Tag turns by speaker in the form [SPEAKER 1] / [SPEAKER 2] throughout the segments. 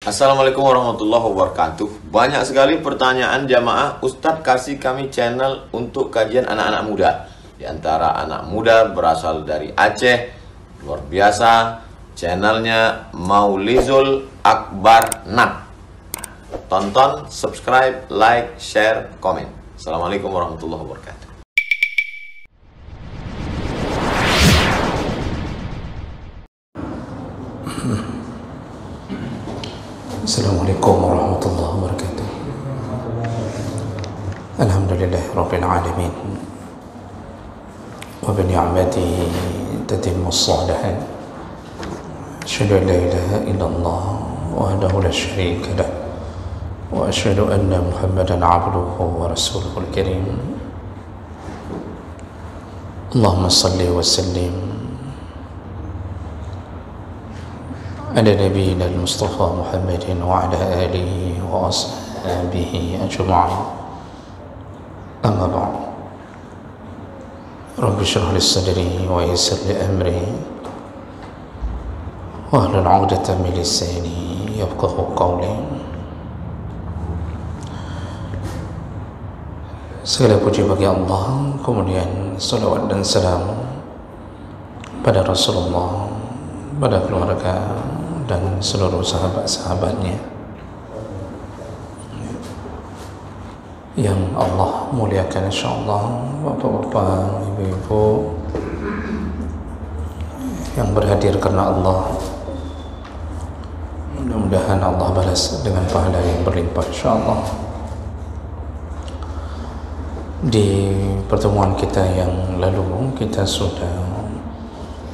[SPEAKER 1] Assalamualaikum warahmatullahi wabarakatuh. Banyak sekali pertanyaan jamaah, Ustadz kasih kami channel untuk kajian anak-anak muda. Di antara anak muda berasal dari Aceh, luar biasa, channelnya Maulizul Akbar Nak. Tonton, subscribe, like, share, komen. Assalamualaikum warahmatullahi wabarakatuh.
[SPEAKER 2] Assalamualaikum warahmatullahi wabarakatuh. Alhamdulillah rabbil alamin. Wa bi ni'matihi tatimmu shalihat. Asyhadu an la ilaha illallah wahdahu la syarika lah. Wa asyhadu anna Muhammadan 'abduhu wa rasuluhul karim. Allahumma shalli wa sallim على نبينا المصطفى محمد وعلى آله وأصحابه أجمعين. أما بعد، رب اشرح لي صدري ويسر لي أمري واحلل عقدة من لساني يفقهوا قولي. Segala puji bagi Allah, kemudian salawat dan salam pada Rasulullah, pada keluarga dan seluruh sahabat-sahabatnya yang Allah muliakan, insyaAllah. Bapak-bapak, ibu-ibu yang berhadir karena Allah, mudah-mudahan Allah balas dengan pahala yang berlimpah, insyaAllah. Di pertemuan kita yang lalu, kita sudah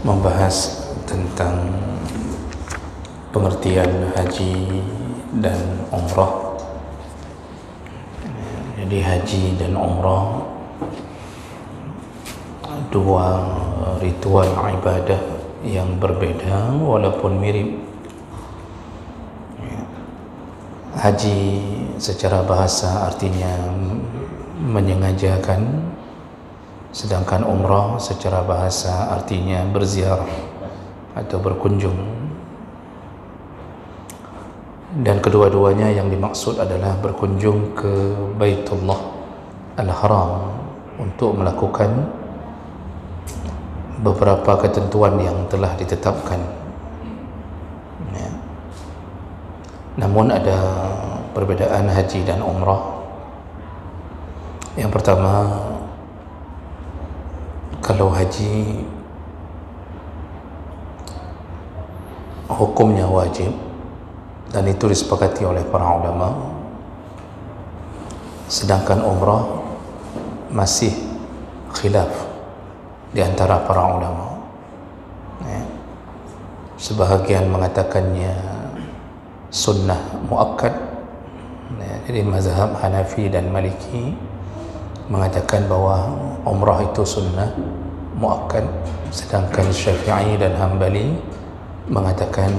[SPEAKER 2] membahas tentang pengertian haji dan umrah. Jadi haji dan umrah dua ritual ibadah yang berbeda walaupun mirip. Haji secara bahasa artinya menyengajakan, sedangkan umrah secara bahasa artinya berziarah atau berkunjung. Dan kedua-duanya yang dimaksud adalah berkunjung ke Baitullah Al-Haram untuk melakukan beberapa ketentuan yang telah ditetapkan. Ya. Namun ada perbedaan haji dan umrah. Yang pertama, kalau haji hukumnya wajib, dan itu disepakati oleh para ulama. Sedangkan umrah masih khilaf di antara para ulama. Sebahagian mengatakannya sunnah muakkad. Jadi mazhab Hanafi dan Maliki mengatakan bahwa umrah itu sunnah muakkad, sedangkan Syafi'i dan Hambali mengatakan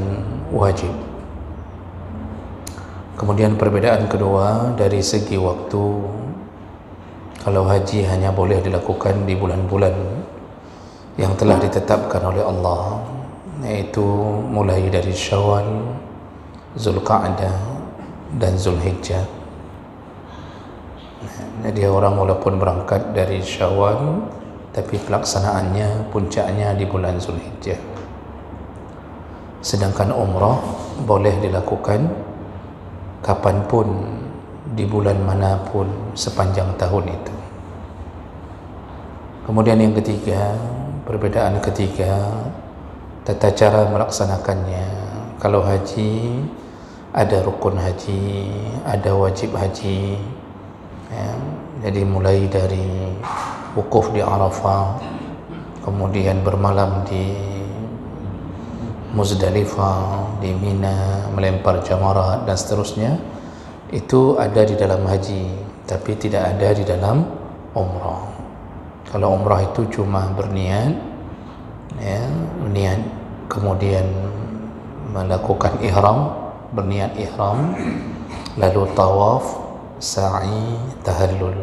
[SPEAKER 2] wajib. Kemudian perbedaan kedua dari segi waktu. Kalau haji hanya boleh dilakukan di bulan-bulan yang telah ditetapkan oleh Allah, yaitu mulai dari Syawal, Zulqa'dah dan Zulhijjah. Jadi orang walaupun berangkat dari Syawal, tapi pelaksanaannya, puncaknya di bulan Zulhijjah. Sedangkan umrah boleh dilakukan kapanpun, di bulan manapun sepanjang tahun itu. Kemudian yang ketiga, perbedaan ketiga, tata cara melaksanakannya. Kalau haji, ada rukun haji, ada wajib haji. Ya, jadi mulai dari wukuf di Arafah, kemudian bermalam di Muzdalifah, di Mina, melempar jamarat dan seterusnya, itu ada di dalam haji, tapi tidak ada di dalam umrah. Kalau umrah itu cuma berniat, ya, berniat, kemudian melakukan ihram, berniat ihram, lalu tawaf, sa'i, tahallul.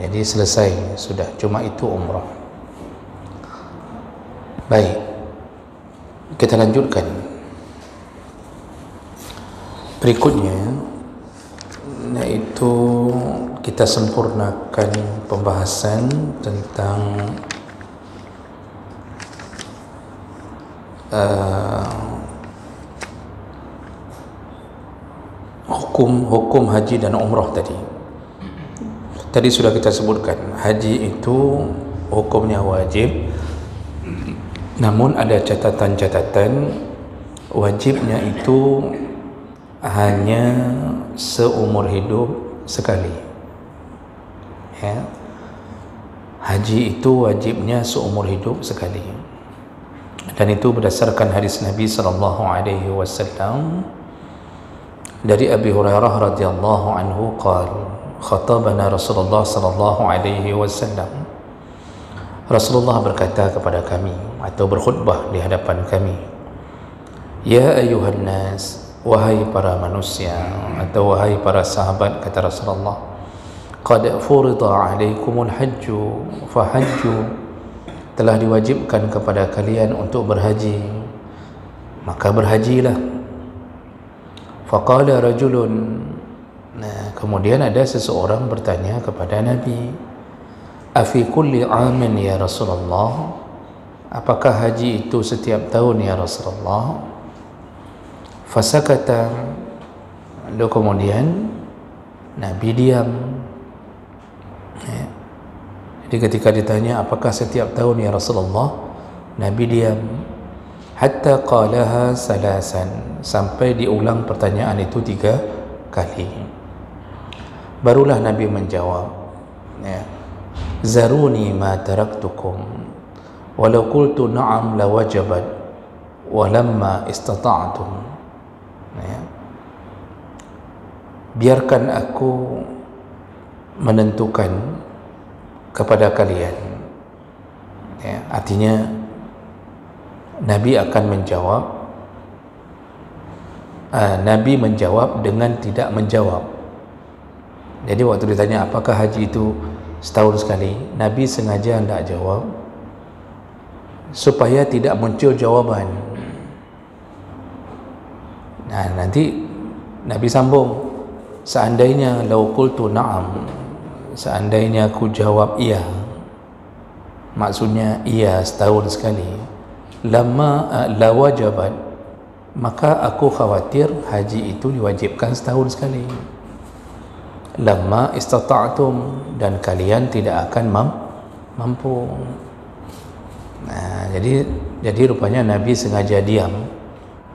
[SPEAKER 2] Jadi selesai sudah, cuma itu umrah. Baik, kita lanjutkan. Berikutnya, yaitu kita sempurnakan pembahasan tentang hukum haji dan umrah tadi. Tadi sudah kita sebutkan, haji itu hukumnya wajib, namun ada catatan-catatan. Wajibnya itu hanya seumur hidup sekali, ya. Haji itu wajibnya seumur hidup sekali, dan itu berdasarkan hadis Nabi SAW dari Abi Hurairah radhiyallahu anhu qala khatabana Rasulullah SAW. Rasulullah berkata kepada kami atau berkhutbah di hadapan kami, ya ayuhan nas, wahai para manusia atau wahai para sahabat, kata Rasulullah, qad furida alaikumul hajju fahajju, telah diwajibkan kepada kalian untuk berhaji, maka berhajilah. Faqala rajulun, nah kemudian ada seseorang bertanya kepada Nabi, afi kulli amin ya Rasulullah, apakah haji itu setiap tahun ya Rasulullah? Fasakata, lalu kemudian Nabi diam, ya. Jadi ketika ditanya apakah setiap tahun ya Rasulullah, Nabi diam. Hatta qalaha salasan, sampai diulang pertanyaan itu 3 kali. Barulah Nabi menjawab, ya, zaruni ma taraktukum walau qultu na'am lawajabat walamma istata'tum, ya. Biarkan aku menentukan kepada kalian, ya. Artinya Nabi akan menjawab, Nabi menjawab dengan tidak menjawab. Jadi waktu ditanya apakah haji itu setahun sekali, Nabi sengaja tidak jawab supaya tidak muncul jawaban. Nah, nanti Nabi sambung, seandainya lau qultu na'am, seandainya aku jawab iya, maksudnya iya setahun sekali, lama lawajabat, maka aku khawatir haji itu diwajibkan setahun sekali. Lama istata'tum, dan kalian tidak akan mampu. Nah, jadi rupanya Nabi sengaja diam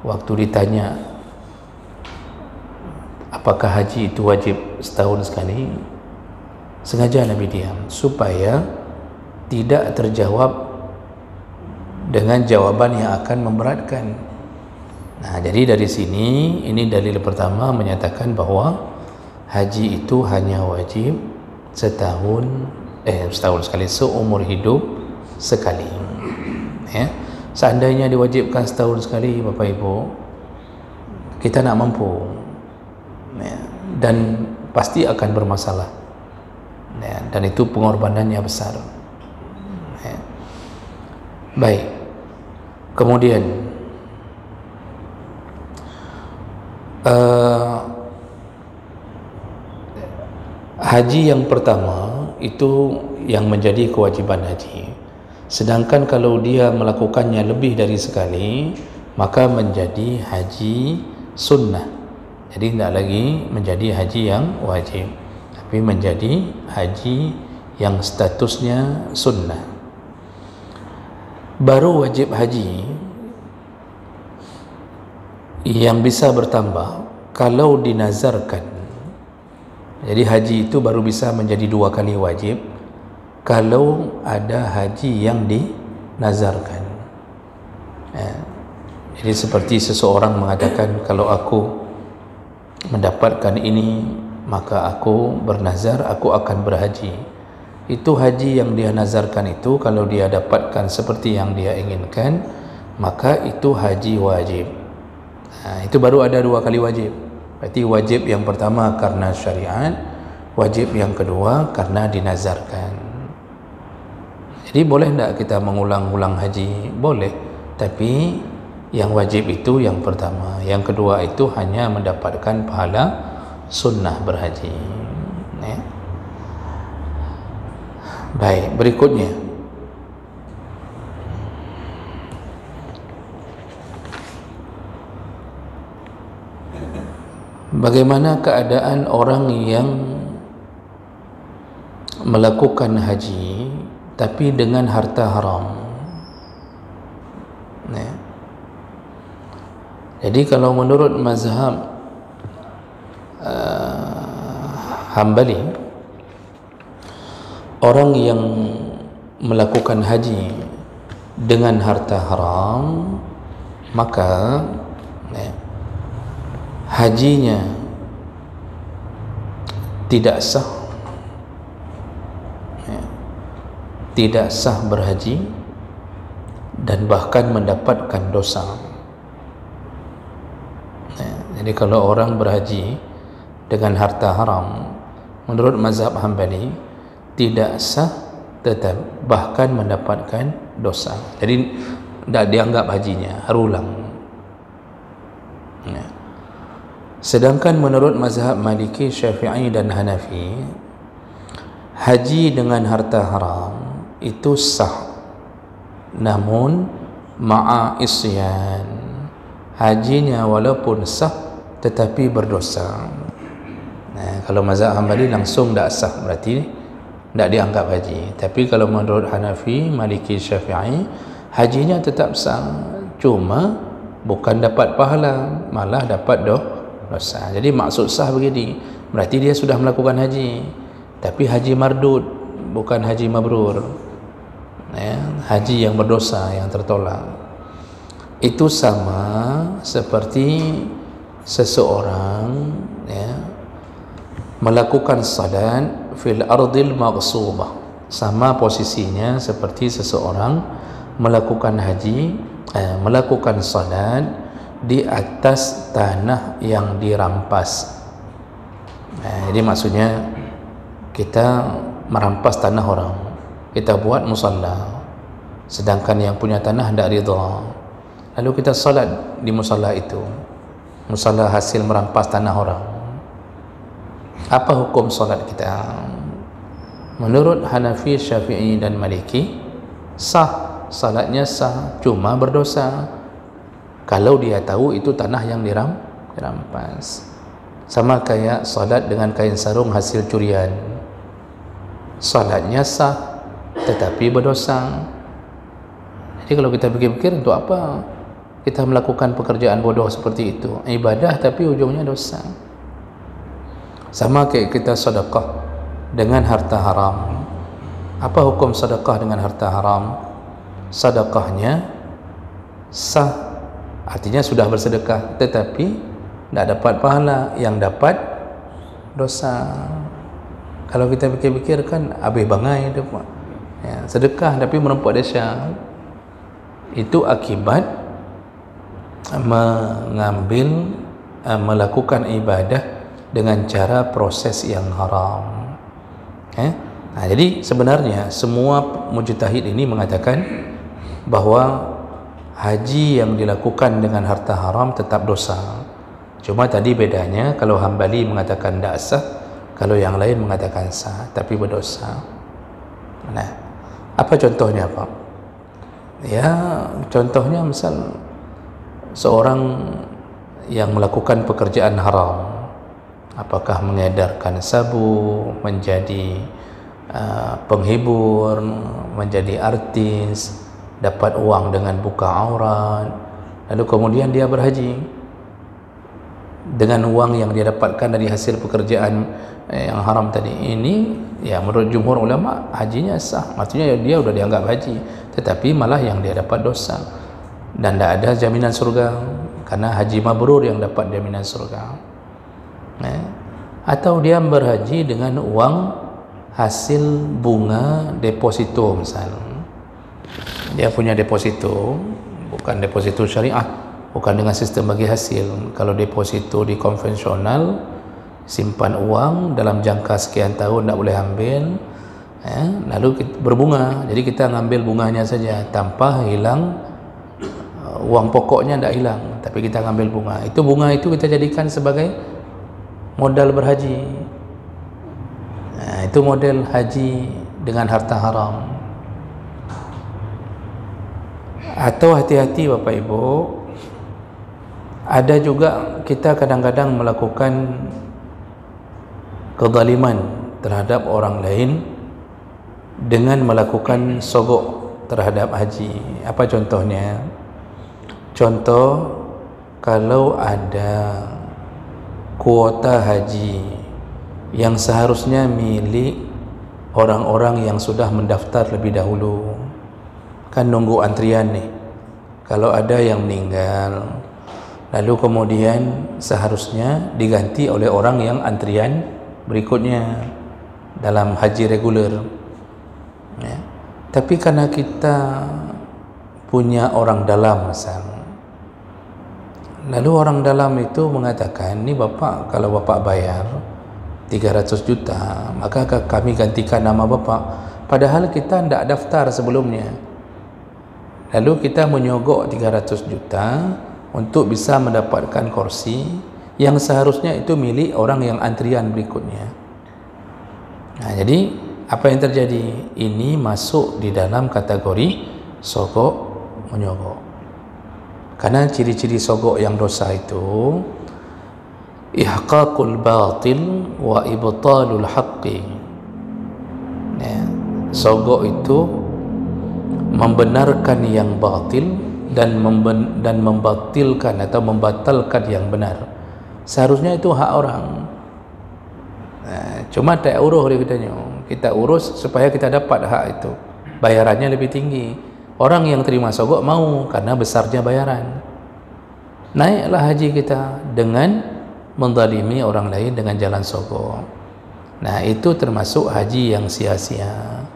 [SPEAKER 2] waktu ditanya apakah haji itu wajib setahun sekali. Sengaja Nabi diam supaya tidak terjawab dengan jawaban yang akan memberatkan. Nah, jadi dari sini ini dalil pertama menyatakan bahwa haji itu hanya wajib setahun sekali, seumur hidup sekali, ya. Seandainya diwajibkan setahun sekali, Bapak Ibu, kita nak mampu, ya, dan pasti akan bermasalah, ya, dan itu pengorbanannya besar, ya. Baik, kemudian haji yang pertama itu yang menjadi kewajiban haji. Sedangkan kalau dia melakukannya lebih dari sekali, maka menjadi haji sunnah. Jadi tidak lagi menjadi haji yang wajib, tapi menjadi haji yang statusnya sunnah. Baru wajib haji yang bisa bertambah kalau dinazarkan. Jadi haji itu baru bisa menjadi 2 kali wajib kalau ada haji yang dinazarkan, ya. Jadi seperti seseorang mengatakan, kalau aku mendapatkan ini maka aku bernazar aku akan berhaji. Itu haji yang dia nazarkan itu kalau dia dapatkan seperti yang dia inginkan, maka itu haji wajib. Nah, itu baru ada 2 kali wajib. Berarti wajib yang pertama karena syariat, wajib yang kedua karena dinazarkan. Jadi boleh tidak kita mengulang-ulang haji? Boleh, tapi Yang wajib itu yang pertama, yang kedua itu hanya mendapatkan pahala sunnah berhaji, ya. Baik, berikutnya bagaimana keadaan orang yang melakukan haji tapi dengan harta haram, ya. Jadi kalau menurut mazhab Hambali, orang yang melakukan haji dengan harta haram, maka, ya, hajinya tidak sah, ya, tidak sah berhaji dan bahkan mendapatkan dosa. Jadi kalau orang berhaji dengan harta haram, menurut mazhab Hambali tidak sah, tetap bahkan mendapatkan dosa. Jadi tidak dianggap hajinya, harus ulang, ya. Sedangkan menurut mazhab Maliki, Syafi'i dan Hanafi, haji dengan harta haram itu sah, namun ma'a isyan, hajinya walaupun sah tetapi berdosa. Nah, kalau mazhab Hambali langsung tak sah, berarti tak dianggap haji. Tapi kalau menurut Hanafi, Maliki, Syafi'i, hajinya tetap sah, cuma bukan dapat pahala, malah dapat dosa. Jadi maksud sah begini, berarti dia sudah melakukan haji, tapi haji mardud, bukan haji mabrur, ya, haji yang berdosa, yang tertolak. Itu sama seperti seseorang, ya, melakukan salat fil ardil maghsubah, sama posisinya seperti seseorang melakukan haji, melakukan salat di atas tanah yang dirampas. Jadi maksudnya kita merampas tanah orang, kita buat musalla, sedangkan yang punya tanah tidak ridha, lalu kita salat di musalla itu, musalla hasil merampas tanah orang. Apa hukum salat kita? Menurut Hanafi, Syafi'i dan Maliki, sah, salatnya sah, cuma berdosa kalau dia tahu itu tanah yang dirampas. Sama kayak salat dengan kain sarung hasil curian, salatnya sah tetapi berdosa. Jadi kalau kita pikir-pikir, untuk apa kita melakukan pekerjaan bodoh seperti itu? Ibadah tapi ujungnya dosa. Sama kayak kita sedekah dengan harta haram. Apa hukum sedekah dengan harta haram? Sedekahnya sah, artinya sudah bersedekah, tetapi tidak dapat pahala, yang dapat dosa. Kalau kita pikir-pikir kan habis bangai itu, ya, sedekah tapi merempak dosa. Itu akibat melakukan ibadah dengan cara proses yang haram. Nah, jadi sebenarnya semua mujtahid ini mengatakan bahwa haji yang dilakukan dengan harta haram tetap dosa. Cuma tadi bedanya, kalau Hambali mengatakan tidak sah, kalau yang lain mengatakan sah tapi berdosa. Nah, apa contohnya, Pak? Ya, contohnya misal seorang yang melakukan pekerjaan haram, apakah mengedarkan sabu, menjadi penghibur, menjadi artis, dapat uang dengan buka aurat, lalu kemudian dia berhaji dengan uang yang dia dapatkan dari hasil pekerjaan yang haram tadi. Ini ya menurut jumhur ulama hajinya sah, maksudnya dia sudah dianggap haji, tetapi malah yang dia dapat dosa dan tidak ada jaminan surga, karena haji mabrur yang dapat jaminan surga. Atau dia berhaji dengan uang hasil bunga deposito, misalnya dia punya deposito, bukan deposito syariah, bukan dengan sistem bagi hasil. Kalau deposito di konvensional, simpan uang dalam jangka sekian tahun tidak boleh ambil, lalu berbunga, jadi kita ngambil bunganya saja tanpa hilang uang pokoknya tidak hilang, tapi kita ambil bunga. Itu bunga itu kita jadikan sebagai modal berhaji. Itu model haji dengan harta haram. Atau hati-hati Bapak Ibu, ada juga kita kadang-kadang melakukan kezaliman terhadap orang lain dengan melakukan sogok terhadap haji. Apa contohnya? Contoh, kalau ada kuota haji yang seharusnya milik orang-orang yang sudah mendaftar lebih dahulu, kan nunggu antrian nih. Kalau ada yang meninggal, lalu kemudian seharusnya diganti oleh orang yang antrian berikutnya dalam haji reguler, ya. Tapi karena kita punya orang dalam misal, lalu orang dalam itu mengatakan, "Ini Bapak, kalau Bapak bayar 300 juta, maka kami gantikan nama Bapak." Padahal kita tidak daftar sebelumnya. Lalu kita menyogok 300 juta untuk bisa mendapatkan kursi yang seharusnya itu milik orang yang antrian berikutnya. Nah, jadi apa yang terjadi? Ini masuk di dalam kategori sogok menyogok. Karena ciri-ciri sogok yang dosa itu ihqaqul batil wa ibtalul haqqi. Ya, sogok itu membenarkan yang batil dan membatalkan yang benar. Seharusnya itu hak orang. Cuma tak urus dia katanya. Kita urus supaya kita dapat hak itu. Bayarannya lebih tinggi. Orang yang terima sogok mau karena besarnya bayaran. Naiklah haji kita dengan menzalimi orang lain dengan jalan sogok. Nah, itu termasuk haji yang sia-sia.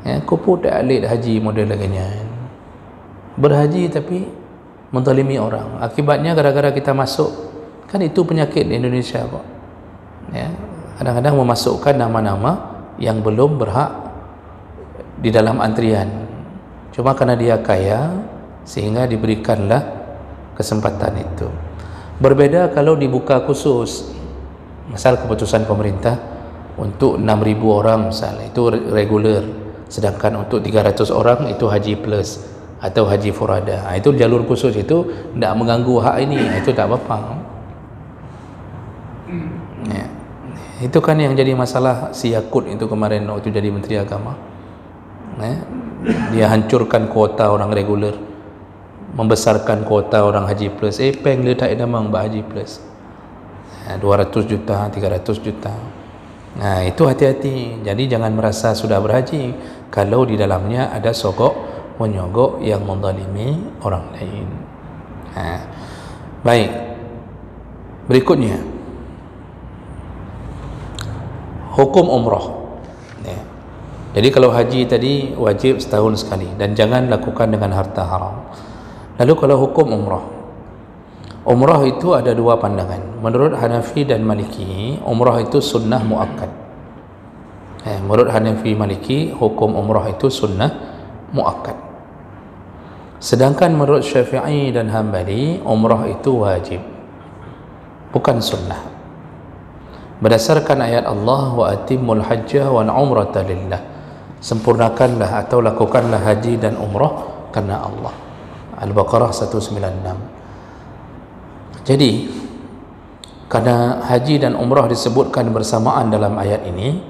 [SPEAKER 2] Ya, kupu tak alit haji model laginya. Berhaji tapi menzalimi orang. Akibatnya gara-gara kita masuk, kan itu penyakit di Indonesia kok. Ya, kadang-kadang memasukkan nama-nama yang belum berhak di dalam antrian. Cuma karena dia kaya sehingga diberikanlah kesempatan itu. Berbeda kalau dibuka khusus. Misal keputusan pemerintah untuk 6.000 orang misalnya, itu reguler. Sedangkan untuk 300 orang itu haji plus atau haji furada. Itu jalur khusus, itu tidak mengganggu hak ini, itu tak apa-apa. Ya. Itu kan yang jadi masalah si Yakut itu kemarin waktu jadi Menteri Agama. Ya. Dia hancurkan kuota orang reguler, membesarkan kuota orang haji plus. Peng dia tak ada mang haji plus. 200 juta, 300 juta. Nah, itu hati-hati. Jadi jangan merasa sudah berhaji kalau di dalamnya ada sogok menyogok yang menzalimi orang lain. Baik. Berikutnya, hukum umrah. Ya. Jadi kalau haji tadi wajib setahun sekali dan jangan lakukan dengan harta haram. Lalu kalau hukum umrah, umrah itu ada dua pandangan. Menurut Hanafi dan Maliki, umrah itu sunnah muakkad. Menurut Hanafi Maliki, hukum umrah itu sunnah muakkad. Sedangkan menurut Syafi'i dan Hambali, umrah itu wajib, bukan sunnah. Berdasarkan ayat Allah, wa atimmul hajjah wal umrata lillah. Sempurnakanlah atau lakukanlah haji dan umrah karena Allah. Al-Baqarah 196. Jadi karena haji dan umrah disebutkan bersamaan dalam ayat ini,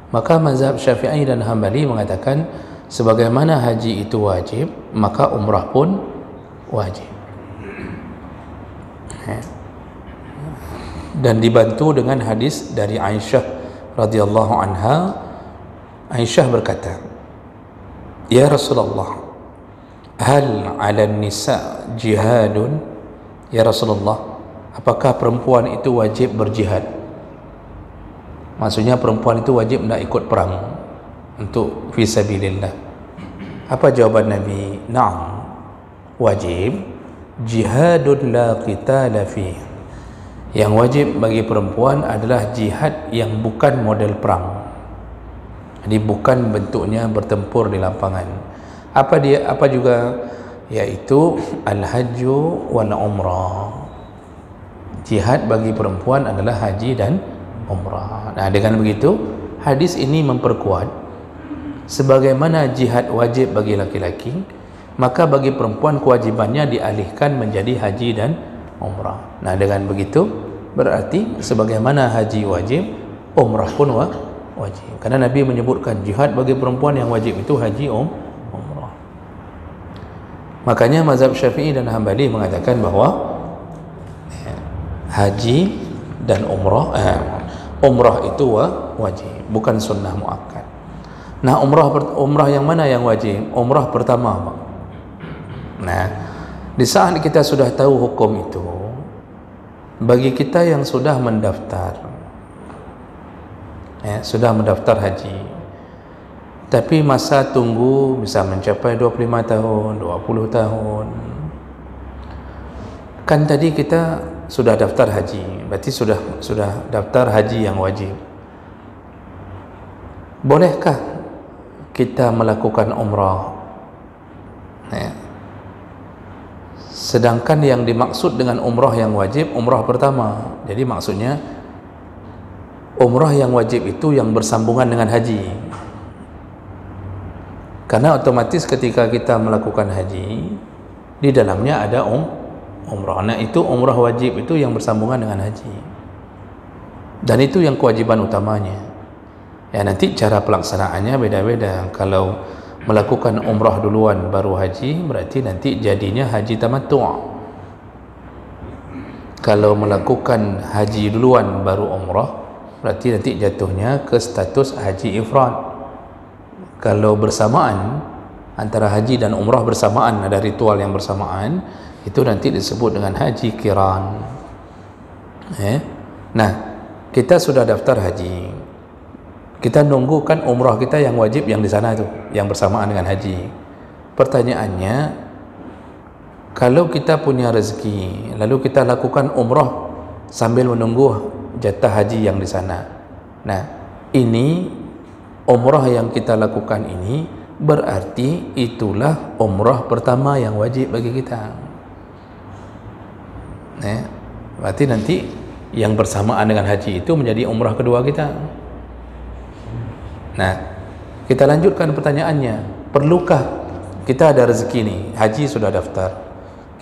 [SPEAKER 2] maka mazhab Syafi'i dan Hambali mengatakan sebagaimana haji itu wajib, maka umrah pun wajib. Dan dibantu dengan hadis dari Aisyah radhiyallahu anha. Aisyah berkata, "Ya Rasulullah, hal 'alan nisa jihadun?" Ya Rasulullah, apakah perempuan itu wajib berjihad? Maksudnya perempuan itu wajib nak ikut perang untuk fisabilillah. Apa jawaban Nabi? Na'am, wajib. Jihadun la qitala fi. Yang wajib bagi perempuan adalah jihad yang bukan model perang. Jadi bukan bentuknya bertempur di lapangan. Apa juga yaitu al-hajju wal umrah. Jihad bagi perempuan adalah haji dan umrah. Nah, dengan begitu hadis ini memperkuat sebagaimana jihad wajib bagi laki-laki, maka bagi perempuan kewajibannya dialihkan menjadi haji dan umrah. Nah, dengan begitu berarti sebagaimana haji wajib, umrah pun wajib. Karena Nabi menyebutkan jihad bagi perempuan yang wajib itu haji umrah. Makanya mazhab Syafi'i dan Hambali mengatakan bahawa haji dan umrah itu wajib, bukan sunnah muakkad. Nah, umrah yang mana yang wajib? Umrah pertama. Nah, di saat kita sudah tahu hukum itu, bagi kita yang sudah mendaftar haji, tapi masa tunggu bisa mencapai 25 tahun, 20 tahun. Kan tadi kita sudah daftar haji, berarti sudah daftar haji yang wajib. Bolehkah kita melakukan umrah? Sedangkan yang dimaksud dengan umrah yang wajib, umrah pertama. Jadi maksudnya umrah yang wajib itu yang bersambungan dengan haji. Karena otomatis ketika kita melakukan haji, di dalamnya ada umrah. Nah, itu umrah wajib itu yang bersambungan dengan haji. Dan itu yang kewajiban utamanya. Ya, nanti cara pelaksanaannya beda-beda. Kalau melakukan umrah duluan baru haji, berarti nanti jadinya haji tamattu'. Kalau melakukan haji duluan baru umrah, berarti nanti jatuhnya ke status haji ifrad. Kalau bersamaan antara haji dan umrah bersamaan, ada ritual yang bersamaan, itu nanti disebut dengan haji qiran. Nah, kita sudah daftar haji, kita nunggu kan umrah kita yang wajib yang di sana itu, yang bersamaan dengan haji. Pertanyaannya, kalau kita punya rezeki lalu kita lakukan umrah sambil menunggu jatah haji yang di sana, nah ini umrah yang kita lakukan ini berarti itulah umrah pertama yang wajib bagi kita. Berarti nanti yang bersamaan dengan haji itu menjadi umrah kedua kita. Nah, kita lanjutkan pertanyaannya, perlukah kita ada rezeki nih, haji sudah daftar,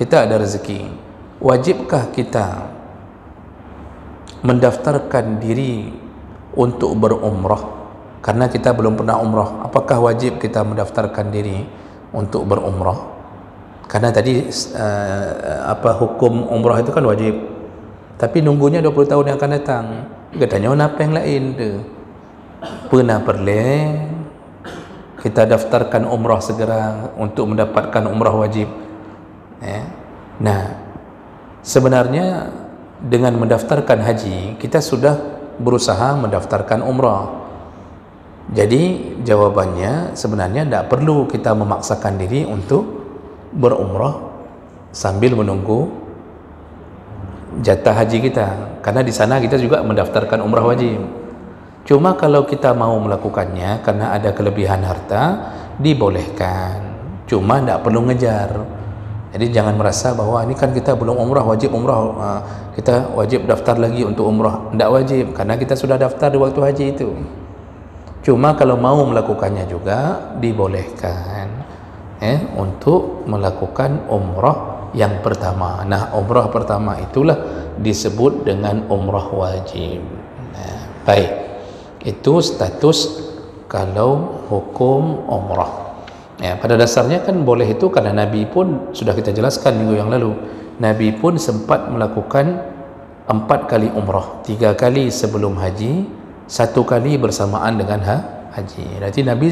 [SPEAKER 2] kita ada rezeki, wajibkah kita mendaftarkan diri untuk berumrah karena kita belum pernah umrah? Apakah wajib kita mendaftarkan diri untuk berumrah? Karena tadi hukum umrah itu kan wajib, tapi nunggunya 20 tahun yang akan datang. Katanya apa yang lain tu? Pernah perle kita daftarkan umrah segera untuk mendapatkan umrah wajib. Nah, sebenarnya dengan mendaftarkan haji kita sudah berusaha mendaftarkan umrah. Jadi jawabannya sebenarnya tidak perlu kita memaksakan diri untuk berumrah sambil menunggu jatah haji kita, karena di sana kita juga mendaftarkan umrah wajib. Cuma kalau kita mau melakukannya karena ada kelebihan harta, dibolehkan, cuma tidak perlu ngejar. Jadi jangan merasa bahwa ini kan kita belum umrah, wajib umrah, kita wajib daftar lagi untuk umrah. Tidak wajib, karena kita sudah daftar di waktu haji itu. Cuma kalau mau melakukannya juga dibolehkan untuk melakukan umrah yang pertama. Nah, umrah pertama itulah disebut dengan umrah wajib. Nah, baik, itu status kalau hukum umrah. Pada dasarnya kan boleh itu karena Nabi pun sudah kita jelaskan minggu yang lalu, Nabi pun sempat melakukan 4 kali umrah, 3 kali sebelum haji, 1 kali bersamaan dengan haji. Berarti Nabi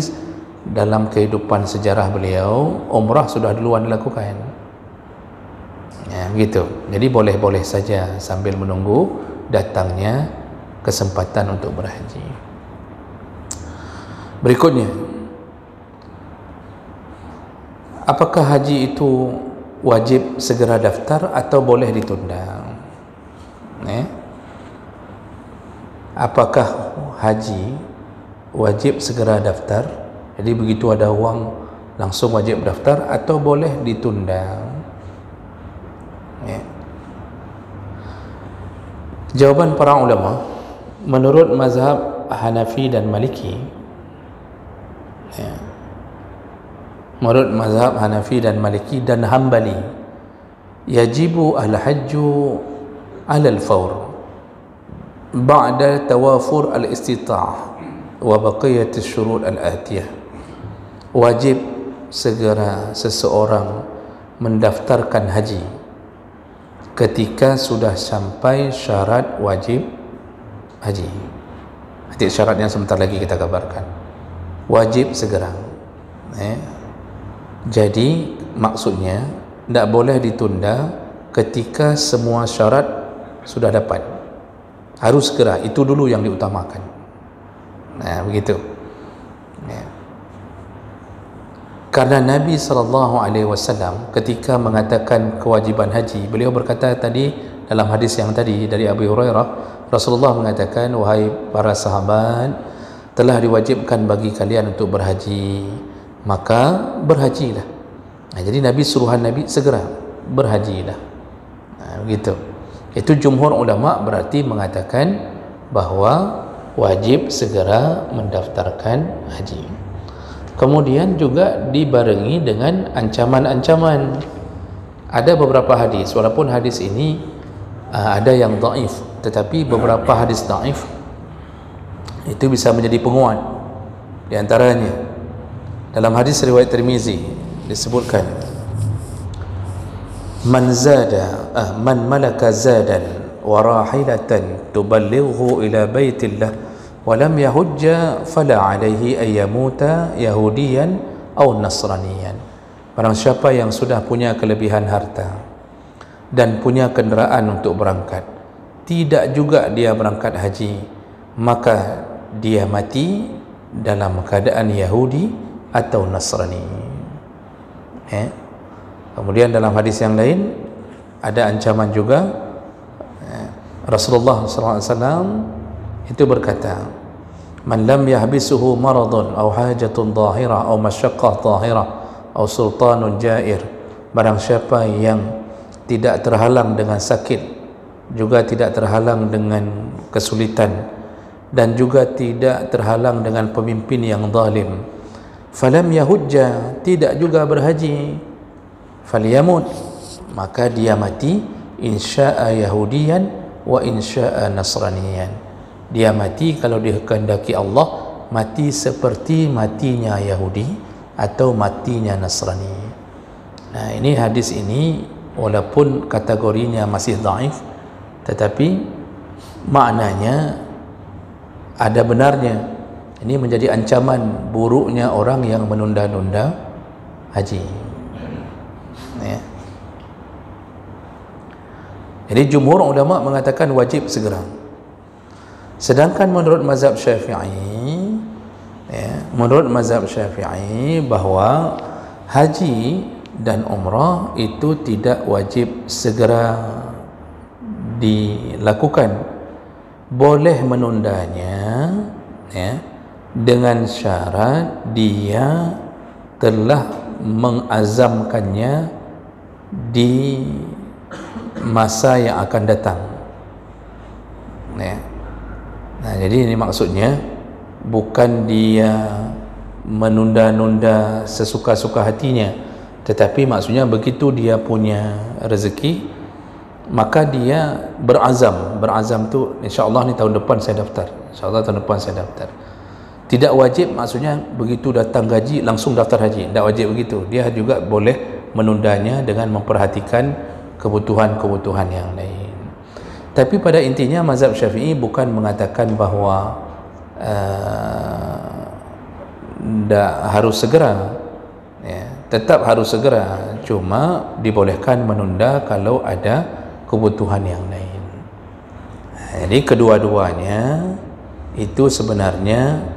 [SPEAKER 2] dalam kehidupan sejarah beliau umrah sudah duluan dilakukan. Begitu. Jadi boleh-boleh saja sambil menunggu datangnya kesempatan untuk berhaji. Berikutnya, apakah haji itu wajib segera daftar atau boleh ditunda? Apakah haji wajib segera daftar? Jadi begitu ada uang langsung wajib berdaftar atau boleh ditunda. Ya. Jawaban para ulama, menurut mazhab Hanafi dan Maliki, ya, menurut mazhab Hanafi dan Maliki dan Hambali, yajibu al-hajju ala al-fawr ba'da tawafur al-istita'ah wa baqiyat syurut al-atiyah. Wajib segera seseorang mendaftarkan haji ketika sudah sampai syarat wajib haji. Nanti syarat yang sebentar lagi kita kabarkan. Wajib segera. Jadi maksudnya tidak boleh ditunda ketika semua syarat sudah dapat. Harus segera, itu dulu yang diutamakan. Nah, begitu. Ya. Karena Nabi SAW ketika mengatakan kewajiban haji, beliau berkata tadi dalam hadis yang tadi dari Abu Hurairah, Rasulullah mengatakan, wahai para sahabat, telah diwajibkan bagi kalian untuk berhaji, maka berhajilah. Nah, jadi Nabi suruhan Nabi segera berhajilah. Nah, begitu. Itu jumhur ulama berarti mengatakan bahwa wajib segera mendaftarkan haji. Kemudian juga dibarengi dengan ancaman-ancaman. Ada beberapa hadis, walaupun hadis ini ada yang dhaif, tetapi beberapa hadis dhaif itu bisa menjadi penguat. Di antaranya dalam hadis riwayat Tirmizi disebutkan, man malaka zadan wa rahilatan tuballighu ila baitillah wa lam yahujja fala alaihi ayyamuta yahudiyan aw nasraniyan. Barang siapa yang sudah punya kelebihan harta dan punya kenderaan untuk berangkat, tidak juga dia berangkat haji, maka dia mati dalam keadaan Yahudi atau Nasrani. Kemudian dalam hadis yang lain ada ancaman juga. Rasulullah SAW itu berkata, man lam yahbisuhu maradun aw hajatun dhahirah aw masyaqqah dhahirah aw sultanun jair, barang siapa yang tidak terhalang dengan sakit, juga tidak terhalang dengan kesulitan, dan juga tidak terhalang dengan pemimpin yang zalim, falam yahujja, tidak juga berhaji, falyamut, maka dia mati insya'a yahudiyan wa insya'a nasraniyan. Dia mati kalau dikehendaki Allah, mati seperti matinya Yahudi atau matinya Nasrani. Nah, ini hadis ini walaupun kategorinya masih dhaif, tetapi maknanya ada benarnya. Ini menjadi ancaman buruknya orang yang menunda-nunda haji. Ya. Jadi jumhur ulama mengatakan wajib segera. Sedangkan menurut mazhab Syafi'i, menurut mazhab Syafi'i bahawa haji dan umrah itu tidak wajib segera dilakukan, boleh menundanya, dengan syarat dia telah mengazamkannya di masa yang akan datang. Nah, jadi ini maksudnya bukan dia menunda-nunda sesuka-suka hatinya, tetapi maksudnya begitu dia punya rezeki, maka dia berazam tu, insyaAllah ni tahun depan saya daftar, insyaAllah tahun depan saya daftar. Tidak wajib maksudnya begitu datang gaji langsung daftar haji, tidak wajib begitu. Dia juga boleh menundanya dengan memperhatikan kebutuhan-kebutuhan yang lain. Tapi pada intinya mazhab Syafi'i bukan mengatakan bahawa harus segera, tetap harus segera, cuma dibolehkan menunda kalau ada kebutuhan yang lain. Jadi kedua-duanya itu sebenarnya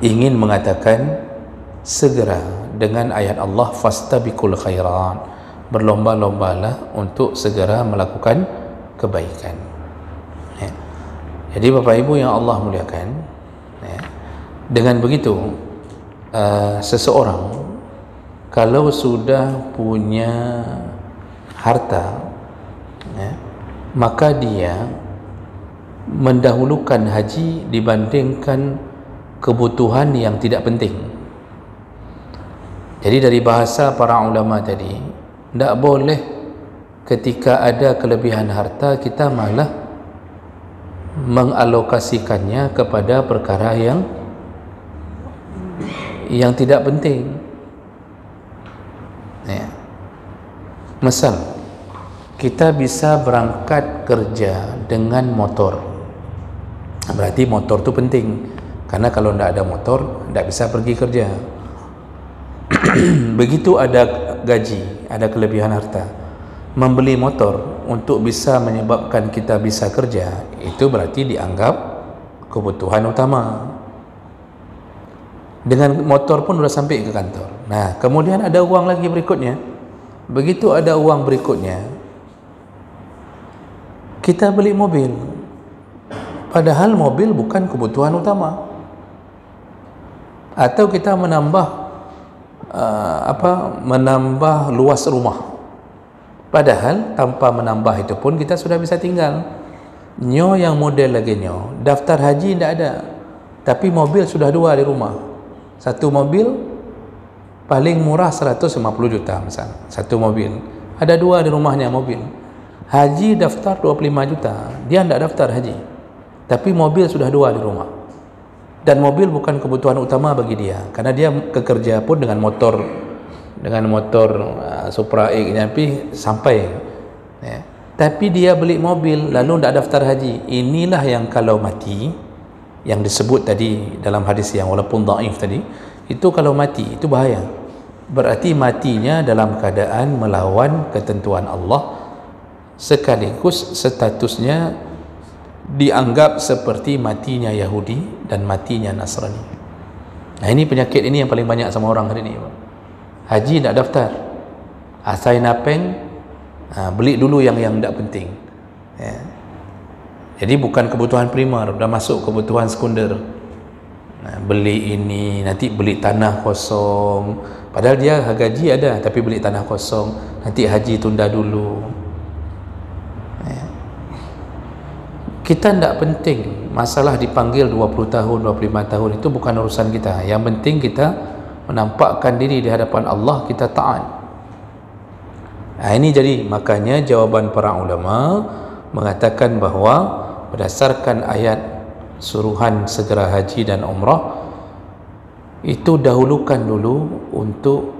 [SPEAKER 2] ingin mengatakan segera dengan ayat Allah, fastabiqul khairat, berlomba-lombalah untuk segera melakukan kebaikan. Jadi Bapak Ibu yang Allah muliakan, dengan begitu seseorang kalau sudah punya harta, ya, maka dia mendahulukan haji dibandingkan kebutuhan yang tidak penting. Jadi dari bahasa para ulama tadi, tidak boleh ketika ada kelebihan harta kita malah mengalokasikannya kepada perkara yang tidak penting. Ya. Misal kita bisa berangkat kerja dengan motor, berarti motor itu penting, karena kalau tidak ada motor tidak bisa pergi kerja. Begitu ada gaji, ada kelebihan harta, membeli motor untuk bisa menyebabkan kita bisa kerja, itu berarti dianggap kebutuhan utama. Dengan motor pun sudah sampai ke kantor. Nah, kemudian ada uang lagi berikutnya. Begitu ada uang berikutnya, kita beli mobil, padahal mobil bukan kebutuhan utama. Atau kita menambah menambah luas rumah, padahal tanpa menambah itu pun kita sudah bisa tinggal. Nyo yang model lagi nyo, daftar haji tidak ada, tapi mobil sudah 2 di rumah. Satu mobil paling murah 150 juta misal, satu mobil. Ada 2 di rumahnya mobil. Haji daftar 25 juta, dia tidak daftar haji, tapi mobil sudah 2 di rumah. Dan mobil bukan kebutuhan utama bagi dia, karena dia bekerja pun dengan motor Supra X tapi sampai, ya. Tapi dia beli mobil lalu tidak daftar haji. Inilah yang kalau mati, yang disebut tadi dalam hadis yang walaupun dhaif tadi, itu kalau mati itu bahaya. Berarti matinya dalam keadaan melawan ketentuan Allah, sekaligus statusnya dianggap seperti matinya Yahudi dan matinya Nasrani. Nah, ini penyakit ini yang paling banyak sama orang hari ini. Haji tidak daftar, asai napeng, beli dulu yang tidak penting, ya. Jadi bukan kebutuhan primer, dah masuk kebutuhan sekunder. Nah, beli ini, nanti beli tanah kosong, padahal dia gaji ada, tapi beli tanah kosong, nanti haji tunda dulu. Kita tidak penting masalah dipanggil 20 tahun, 25 tahun, itu bukan urusan kita. Yang penting kita menampakkan diri di hadapan Allah, kita taat. Nah, ini jadi makanya jawaban para ulama mengatakan bahawa berdasarkan ayat suruhan segera haji dan umrah, itu dahulukan dulu untuk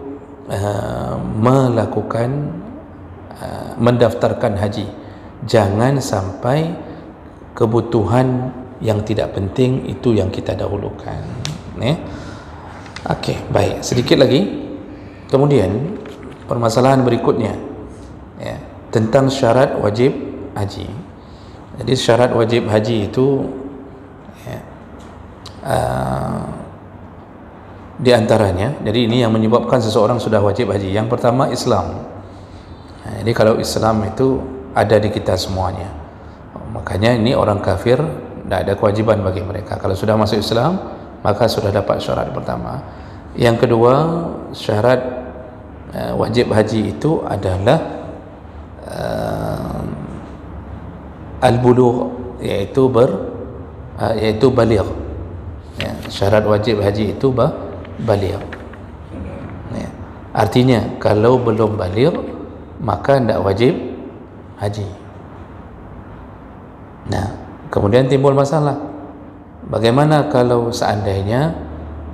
[SPEAKER 2] mendaftarkan haji. Jangan sampai kebutuhan yang tidak penting itu yang kita dahulukan, ya. Okey, baik, sedikit lagi. Kemudian permasalahan berikutnya, ya, tentang syarat wajib haji. Jadi syarat wajib haji itu, ya, di antaranya, jadi ini yang menyebabkan seseorang sudah wajib haji. Yang pertama Islam. Jadi kalau Islam itu ada di kita semuanya. Makanya ini orang kafir tidak ada kewajiban bagi mereka. Kalau sudah masuk Islam, maka sudah dapat syarat pertama. Yang kedua, syarat wajib haji itu adalah al-bulugh, yaitu baligh. Ya, syarat wajib haji itu baligh. Ya. Artinya kalau belum baligh maka tidak wajib haji. Nah, kemudian timbul masalah, bagaimana kalau seandainya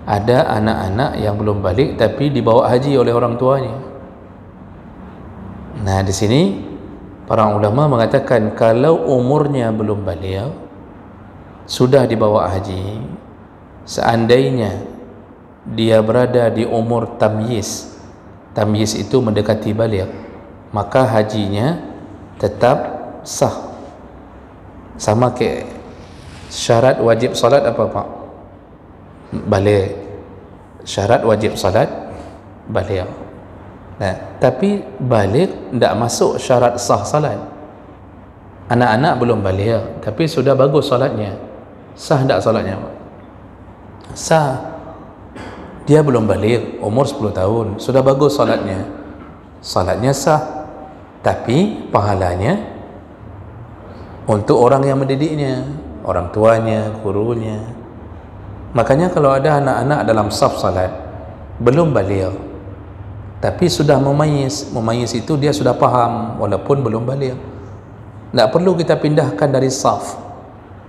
[SPEAKER 2] ada anak-anak yang belum balik tapi dibawa haji oleh orang tuanya? Nah, di sini para ulama mengatakan kalau umurnya belum balik, sudah dibawa haji, seandainya dia berada di umur tamyiz, tamyiz itu mendekati balik, maka hajinya tetap sah. Sama ke syarat wajib salat apa Pak? Balik. Syarat wajib salat balik. Nah, tapi balik tidak masuk syarat sah salat. Anak-anak belum balik tapi sudah bagus salatnya, sah tidak salatnya Pak? Sah. dia belum balik, umur 10 tahun, sudah bagus salatnya sah, tapi pahalanya untuk orang yang mendidiknya, orang tuanya, gurunya. Makanya kalau ada anak-anak dalam saf salat belum balik tapi sudah memayyiz itu dia sudah paham walaupun belum balik, tak perlu kita pindahkan dari saf,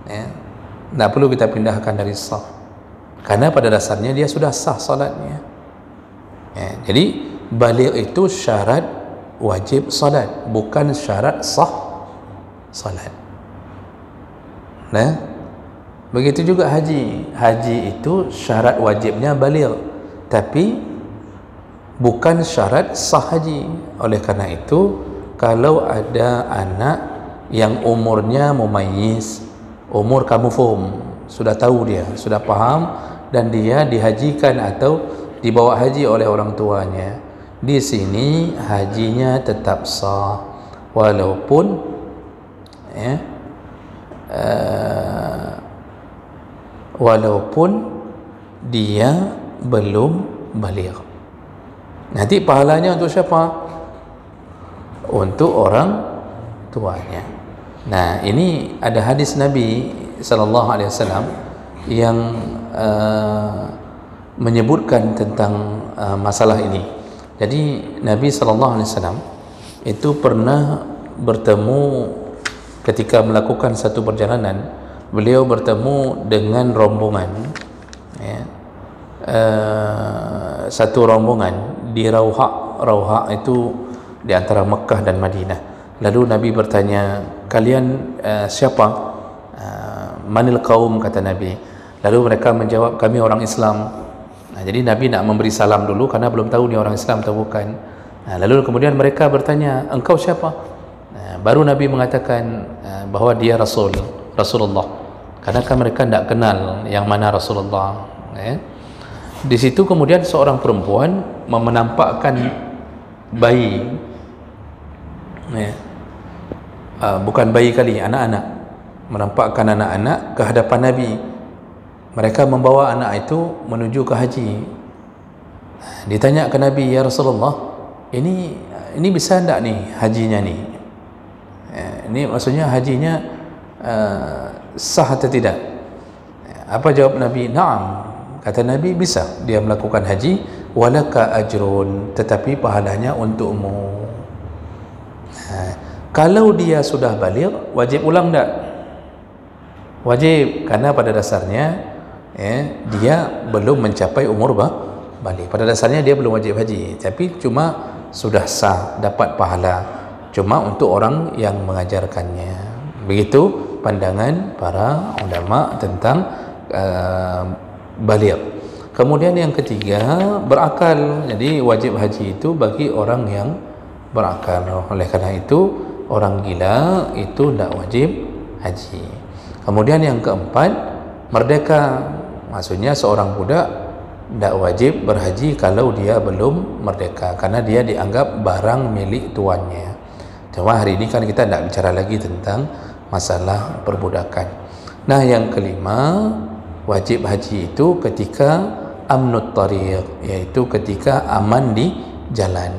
[SPEAKER 2] ya. Tak perlu kita pindahkan dari saf, karena pada dasarnya dia sudah sah salatnya, ya. Jadi balik itu syarat wajib salat, bukan syarat sah salat. Nah, begitu juga haji. Haji itu syarat wajibnya balik, tapi bukan syarat sah haji. Oleh karena itu, kalau ada anak yang umurnya mumayyiz, umur kamu faham, sudah tahu dia, sudah paham, dan dia dihajikan atau dibawa haji oleh orang tuanya, di sini hajinya tetap sah walaupun walaupun dia belum balik. Nanti pahalanya untuk siapa? Untuk orang tuanya. Nah, ini ada hadis Nabi SAW yang menyebutkan tentang masalah ini. Jadi Nabi SAW itu pernah bertemu ketika melakukan satu perjalanan. Beliau bertemu dengan rombongan, ya, satu rombongan di Rauha itu di antara Mekah dan Madinah. Lalu Nabi bertanya, kalian siapa? Manil kaum, kata Nabi. Lalu mereka menjawab, kami orang Islam. Nah, jadi Nabi nak memberi salam dulu karena belum tahu ni orang Islam atau bukan. Nah, lalu kemudian mereka bertanya, engkau siapa? Nah, baru Nabi mengatakan bahawa dia Rasulullah, karena kan mereka tidak kenal yang mana Rasulullah, ya. Di situ kemudian seorang perempuan menampakkan bayi, ya. Bukan bayi kali, anak-anak, menampakkan anak-anak ke hadapan Nabi. Mereka membawa anak itu menuju ke haji. Ditanya ke Nabi, ya Rasulullah, ini bisa tak ni hajinya ni? Ini maksudnya hajinya sah atau tidak? Apa jawab Nabi? Naam, kata Nabi, bisa dia melakukan haji, walaka ajrun, tetapi pahalanya untukmu. Kalau dia sudah balik, wajib ulang tak? Wajib, karena pada dasarnya dia belum mencapai umur balik. Pada dasarnya dia belum wajib haji, tapi cuma sudah sah, dapat pahala, cuma untuk orang yang mengajarkannya. Begitu pandangan para ulama tentang balik. Kemudian yang ketiga, berakal. Jadi wajib haji itu bagi orang yang berakal. Oleh karena itu orang gila itu tidak wajib haji. Kemudian yang keempat, merdeka. Maksudnya seorang budak tidak wajib berhaji kalau dia belum merdeka, karena dia dianggap barang milik tuannya. Cuma hari ini kan kita tidak bicara lagi tentang masalah perbudakan. Nah, yang kelima, wajib haji itu ketika amnut tariq, yaitu ketika aman di jalan.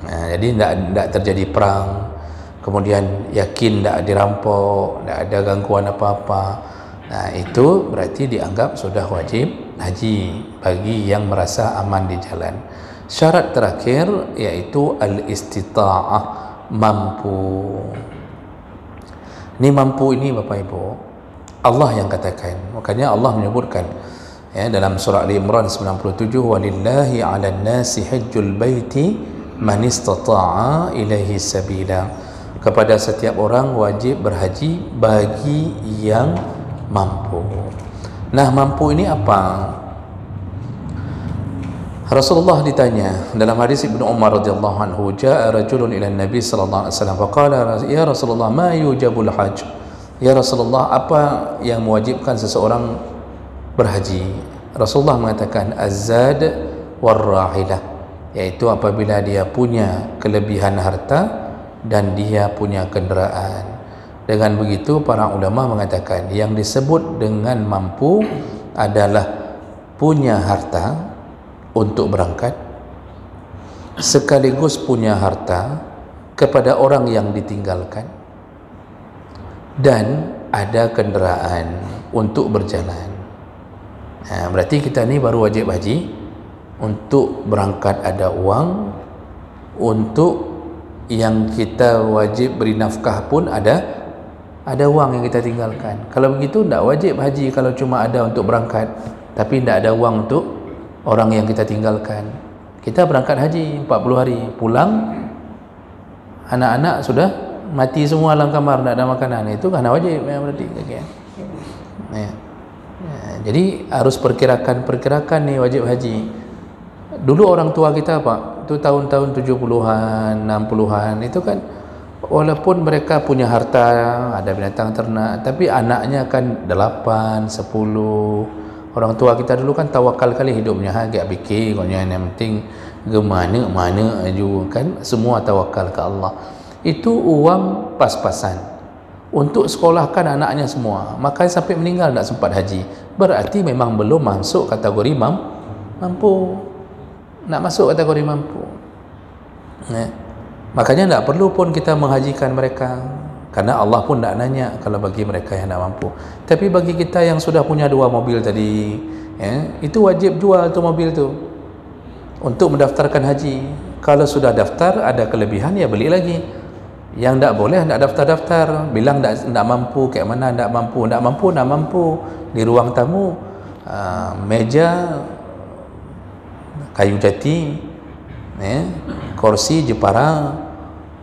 [SPEAKER 2] Nah, jadi tidak terjadi perang, kemudian yakin tidak dirampok, tidak ada gangguan apa-apa. Nah, itu berarti dianggap sudah wajib haji bagi yang merasa aman di jalan. Syarat terakhir yaitu al-istita'ah, mampu. Ini mampu ini Bapak Ibu, Allah yang katakan. Makanya Allah menyebutkan, ya, dalam surah Ali Imran 97, walillahi 'alan nasi hajjul baiti man istata'a ilaihi sabila. Kepada setiap orang wajib berhaji bagi yang mampu. Nah, mampu ini apa? Rasulullah ditanya dalam hadis Ibnu Umar radhiyallahu anhu, jaa rajulun ila Nabi sallallahu alaihi wasallam faqala, ya Rasulullah, ma yujabul hajj? Ya Rasulullah, apa yang mewajibkan seseorang berhaji? Rasulullah mengatakan az-zad war-rahilah, yaitu apabila dia punya kelebihan harta dan dia punya kenderaan. Dengan begitu para ulama mengatakan yang disebut dengan mampu adalah punya harta untuk berangkat sekaligus punya harta kepada orang yang ditinggalkan dan ada kenderaan untuk berjalan. Berarti kita ni baru wajib haji untuk berangkat ada uang, untuk yang kita wajib beri nafkah pun ada uang yang kita tinggalkan. Kalau begitu tak wajib haji kalau cuma ada untuk berangkat tapi tidak ada uang untuk orang yang kita tinggalkan. Kita berangkat haji 40 hari, pulang anak-anak sudah mati semua dalam kamar, tidak ada makanan, itu kan wajib ya, berarti ya. Jadi harus perkirakan nih wajib haji. Dulu orang tua kita Pak, itu tahun-tahun 70-an 60-an itu kan, walaupun mereka punya harta, ada binatang ternak, tapi anaknya kan 8, 10. Orang tua kita dulu kan tawakal kali hidupnya, agak fikir yang penting mana juga kan, semua tawakal ke Allah. Itu uang pas-pasan untuk sekolahkan anaknya semua, maka sampai meninggal tak sempat haji. Berarti memang belum masuk kategori mampu. Nak masuk kategori mampu. Makanya tak perlu pun kita menghajikan mereka, karena Allah pun tak nanya kalau bagi mereka yang tak mampu. Tapi bagi kita yang sudah punya 2 mobil tadi, itu wajib jual tu mobil tu untuk mendaftarkan haji. Kalau sudah daftar ada kelebihan ya beli lagi. Yang tak boleh tak daftar-daftar, bilang tak mampu, kayak mana tak mampu. Di ruang tamu meja kayu jati, kursi Jepara,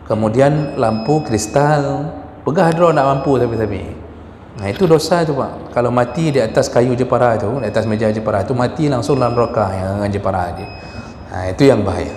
[SPEAKER 2] kemudian lampu kristal, pegah draw nak mampu tapi itu dosa itu Pak. Kalau mati di atas kayu Jepara itu, di atas meja Jepara itu, mati langsung dalam neraka yang Jepara aja. Itu yang bahaya,